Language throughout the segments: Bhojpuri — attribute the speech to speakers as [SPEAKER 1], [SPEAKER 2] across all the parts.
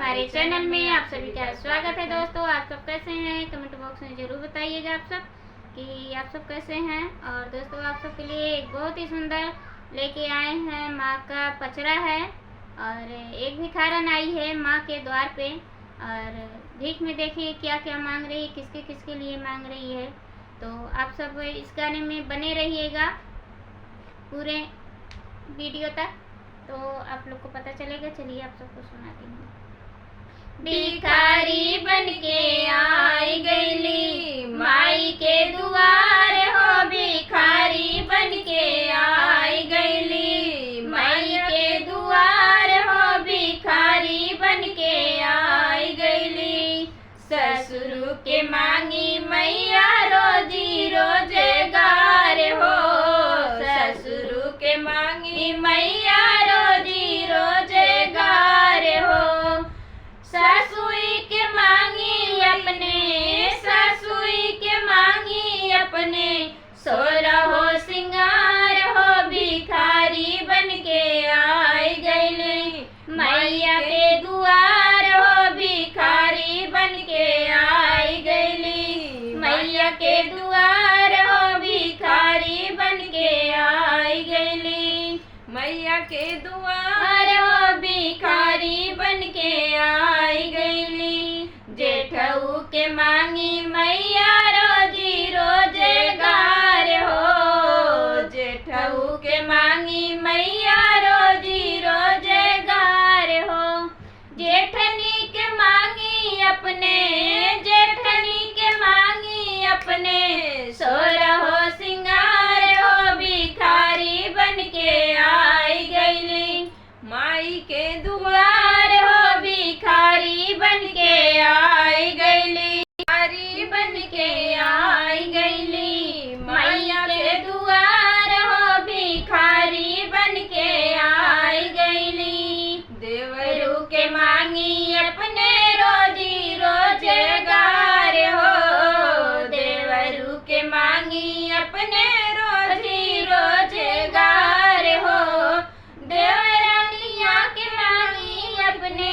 [SPEAKER 1] हमारे चैनल में आप सभी का स्वागत है। दोस्तों, आप सब कैसे हैं? कमेंट बॉक्स में ज़रूर बताइएगा आप सब कि आप सब कैसे हैं। और दोस्तों, आप सब के लिए एक बहुत ही सुंदर लेके आए हैं। माँ का पचरा है और एक भिखारन आई है माँ के द्वार पे और भीख में देखिए क्या क्या मांग रही है, किसके किसके लिए मांग रही है। तो आप सब इस गाने में बने रहिएगा पूरे वीडियो तक, तो आप लोग को पता चलेगा। चलिए आप सबको सुनाती हूँ। भिखारी बन के आई गईली माई के दुआर हो, भिखारी बन के आई गईली माई के दुआर हो, भिखारी बन के आई गईली। ससुर के मांगी मैया रोजी रोजगार हो, ससुर के मांगी मैया रोजी रोजगार हो। सासुई के मांगी अपने, सासुई के मांगी अपने, सोरा हो सिंगार हो, भिखारी बन के आई गईली मैया के दुआर हो, भिखारी बन के आई गईली मैया के दुआर हो, भिखारी बन के आई गईली मैया के दुआर हो, भिखारी बन के आई गईली। जेठऊ के मांगी मैया रोजी रोजगार हो, जेठऊ के मांगी मैया रोजी रोजगार हो। जेठनी के मांगी अपने, जेठनी के मांगी अपने, सोरा हो सिंगार हो, भिखारी बन के आई गईली माई के दुआर हो, भिखारी बन के आई गईली, भिखारी बन के आई गईली मैया के दुआर हो, भिखारी बन के आई गईली। देवरू के मांगी अपने रोजी रोजगार हो, देवरू के मांगी अपने रोजी रोजगार हो। देवरानिया के मांगी अपने,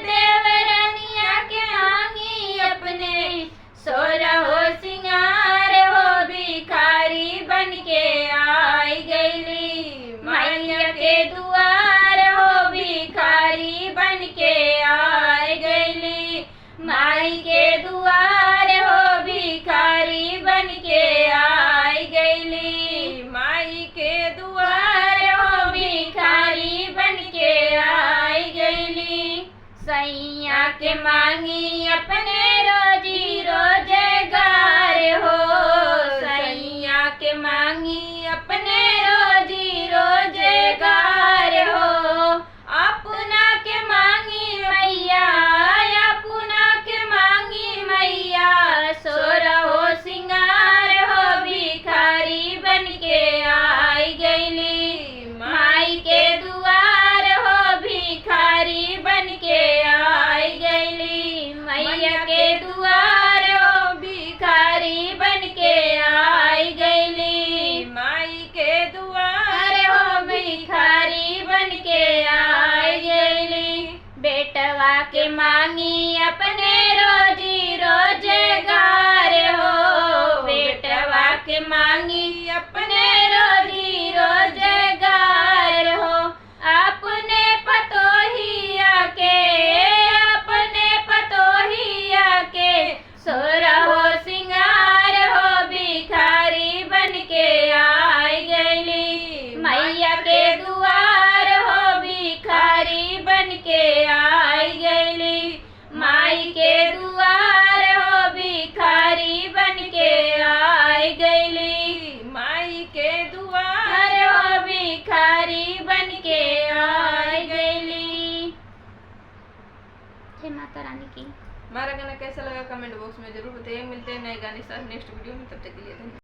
[SPEAKER 1] देवरानिया के मांगी अपने, सोरा हो सिंगार हो, भिखारी बन के आई गईली मैया के दुआर हो, भिखारी बन के आई गईली माई के दुआर हो, भिखारी बन के आई गईली माई के दुआर हो, भिखारी बन के आई गईली। सैया के मांगी अपने रोजी रोजगार हो, सैया के मांगी अपने रोजी रोजगार हो। अपना के मांगी मैया, अपना के मांगी मैया, सोरा हो सिंगार हो, भिखारी बन के आई गईली माई के दुआर हो, भिखारी बन के आई गईली मैया के दुआर हो, भिखारी बन के आई गईली माई के दुआर हो, भिखारी बन के आई गईली। बेटवा के मांगी अपने रोजी रोजगार हो, बेटवा के मांगी अपने रोजी रोजगार हो। अपने पतोहिया के, अपने पतोहिया के, सोरा हो सिंगार हो, भिखारी बन के आई गईली मैया के दुआर हो, भिखारी बन के आई गईली माई के दुआर हो, भिखारी बन के आई गईली माई के दुआर हो, भिखारी बन के आई गईली। जय माता रानी की।
[SPEAKER 2] हमारा गाना कैसा लगा कमेंट बॉक्स में जरूर बताइए। मिलते हैं नए गाने के साथ नेक्स्ट वीडियो में, तब तक के लिए धन्यवाद।